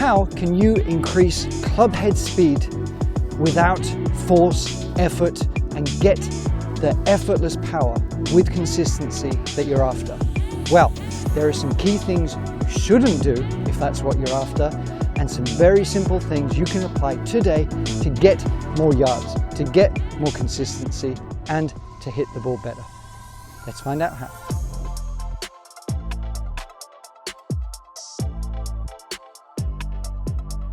How can you increase club head speed without force, effort, and get the effortless power with consistency that you're after? Well, there are some key things you shouldn't do if that's what you're after, and some very simple things you can apply today to get more yards, to get more consistency, and to hit the ball better. Let's find out how.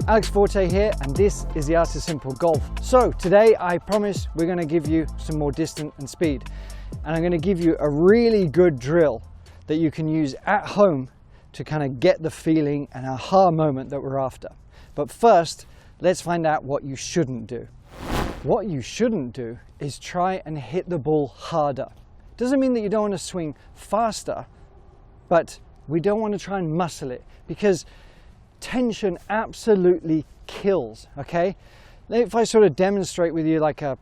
Alex Forte here, and this is the Art of Simple Golf. So today I promise we're going to give you some more distance and speed, and I'm going to give you a really good drill that you can use at home to kind of get the feeling and aha moment that we're after. But first, let's find out what you shouldn't do. What you shouldn't do is try and hit the ball harder. Doesn't mean that you don't want to swing faster, but we don't want to try and muscle it, because tension absolutely kills, okay? If I sort of demonstrate with you like a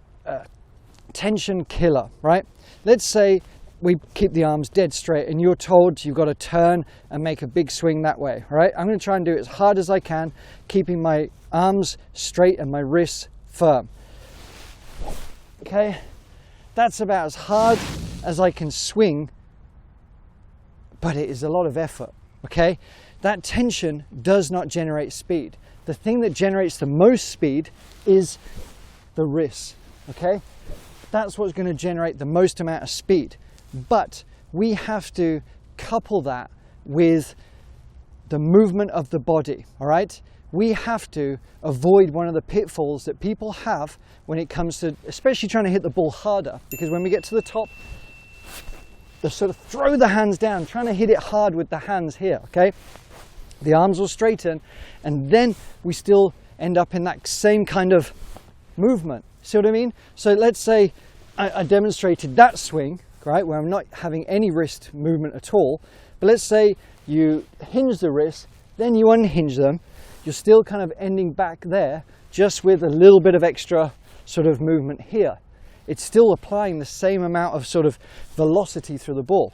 tension killer, right? Let's say we keep the arms dead straight and you're told you've got to turn and make a big swing that way, right? I'm going to try and do it as hard as I can, keeping my arms straight and my wrists firm. Okay, that's about as hard as I can swing, but it is a lot of effort, okay? That tension does not generate speed. The thing that generates the most speed is the wrists, okay? That's what's going to generate the most amount of speed. But we have to couple that with the movement of the body, all right? We have to avoid one of the pitfalls that people have when it comes to, especially trying to hit the ball harder, because when we get to the top, they sort of throw the hands down, trying to hit it hard with the hands here, okay? The arms will straighten, and then we still end up in that same kind of movement. See what I mean? So let's say I demonstrated that swing, right, where I'm not having any wrist movement at all. But let's say you hinge the wrists, then you unhinge them. You're still kind of ending back there, just with a little bit of extra sort of movement here. It's still applying the same amount of sort of velocity through the ball.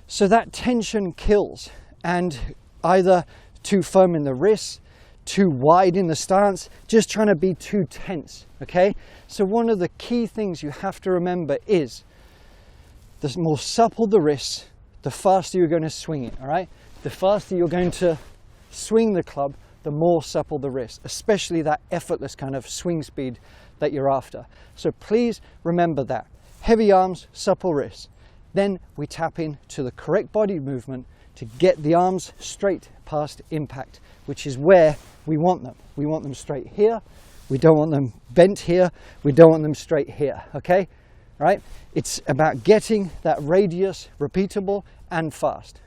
So that tension kills, and either too firm in the wrists, too wide in the stance, just trying to be too tense, okay? So one of the key things you have to remember is the more supple the wrists, the faster you're going to swing it, all right? The faster you're going to swing the club, the more supple the wrist, especially that effortless kind of swing speed that you're after. So please remember that. Heavy arms, supple wrists. Then we tap into the correct body movement to get the arms straight past impact, which is where we want them. We want them straight here. We don't want them bent here. We don't want them straight here, okay? Right? It's about getting that radius repeatable and fast.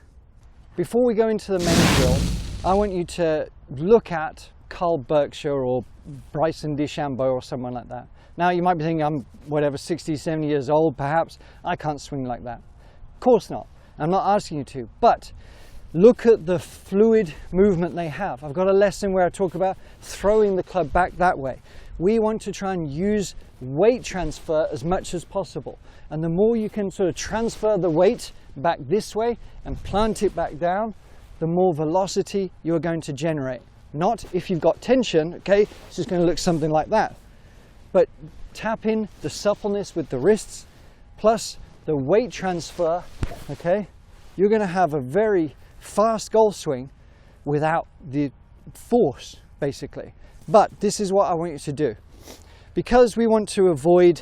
Before we go into the main drill, I want you to look at Carl Berkshire or Bryson DeChambeau or someone like that. Now you might be thinking, I'm whatever, 60, 70 years old perhaps, I can't swing like that. Of course not. I'm not asking you to, but look at the fluid movement they have. I've got a lesson where I talk about throwing the club back that way. We want to try and use weight transfer as much as possible. And the more you can sort of transfer the weight back this way and plant it back down, the more velocity you're going to generate. Not if you've got tension, okay, it's just going to look something like that. But tap in the suppleness with the wrists, plus the weight transfer, okay, you're going to have a very fast golf swing without the force, basically. But this is what I want you to do. Because we want to avoid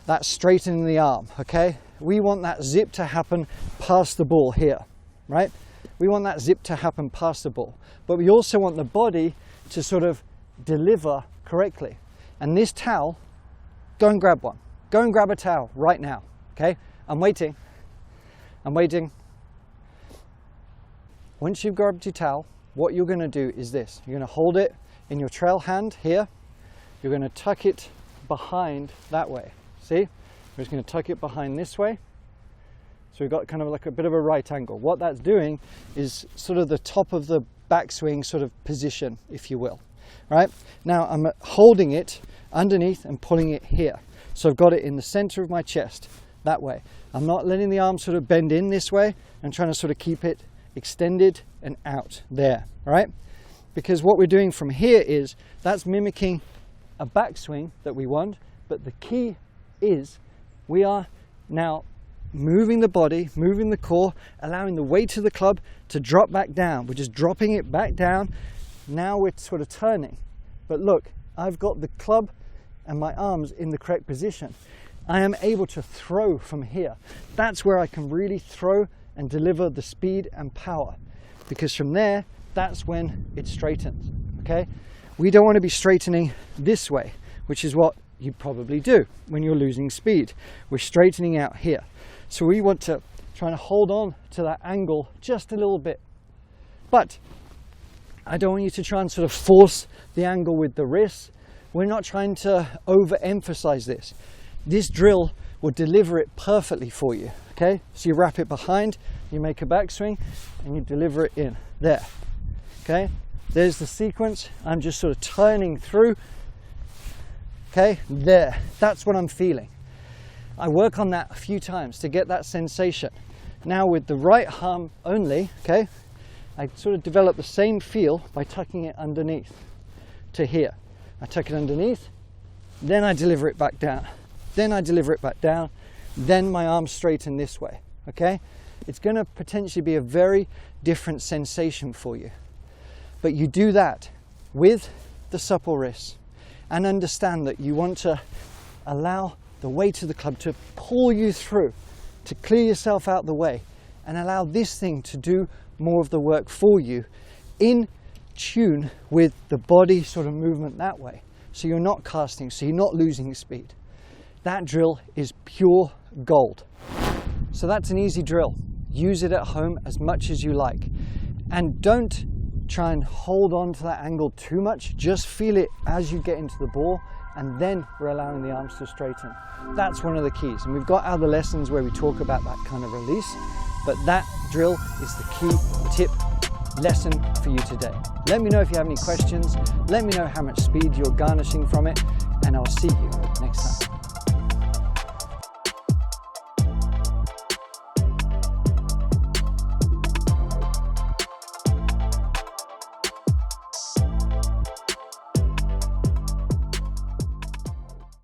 that straightening the arm, okay? We want that zip to happen past the ball here, right? We want that zip to happen past the ball. But we also want the body to sort of deliver correctly. And this towel, go and grab one. Go and grab a towel right now, okay? I'm waiting. I'm waiting. Once you've grabbed your towel, what you're going to do is this. You're going to hold it in your trail hand here. You're going to tuck it behind that way. See? We're just going to tuck it behind this way. So we've got kind of like a bit of a right angle. What that's doing is sort of the top of the backswing sort of position, if you will. Right? Now I'm holding it underneath and pulling it here. So I've got it in the center of my chest, that way. I'm not letting the arm sort of bend in this way. I'm trying to sort of keep it extended and out there, all right? Because what we're doing from here is, that's mimicking a backswing that we want, but the key is we are now moving the body, moving the core, allowing the weight of the club to drop back down. We're just dropping it back down. Now we're sort of turning. But look, I've got the club and my arms in the correct position. I am able to throw from here. That's where I can really throw and deliver the speed and power. Because from there, that's when it straightens, okay? We don't want to be straightening this way, which is what you probably do when you're losing speed. We're straightening out here. So we want to try and hold on to that angle just a little bit. But I don't want you to try and sort of force the angle with the wrists. We're not trying to overemphasize this. This drill will deliver it perfectly for you, okay? So you wrap it behind, you make a backswing, and you deliver it in there, okay? There's the sequence. I'm just sort of turning through, okay? There, that's what I'm feeling. I work on that a few times to get that sensation. Now with the right arm only, okay, I sort of develop the same feel by tucking it underneath to here. I tuck it underneath, then I deliver it back down. Then I deliver it back down, then my arms straighten this way, okay? It's gonna potentially be a very different sensation for you. But you do that with the supple wrists and understand that you want to allow the weight of the club to pull you through, to clear yourself out the way, and allow this thing to do more of the work for you in tune with the body sort of movement that way. So you're not casting, so you're not losing speed. That drill is pure gold. So that's an easy drill. Use it at home as much as you like. And don't try and hold on to that angle too much. Just feel it as you get into the ball, and then we're allowing the arms to straighten. That's one of the keys. And we've got other lessons where we talk about that kind of release, but that drill is the key tip lesson for you today. Let me know if you have any questions. Let me know how much speed you're garnishing from it, and I'll see you next time.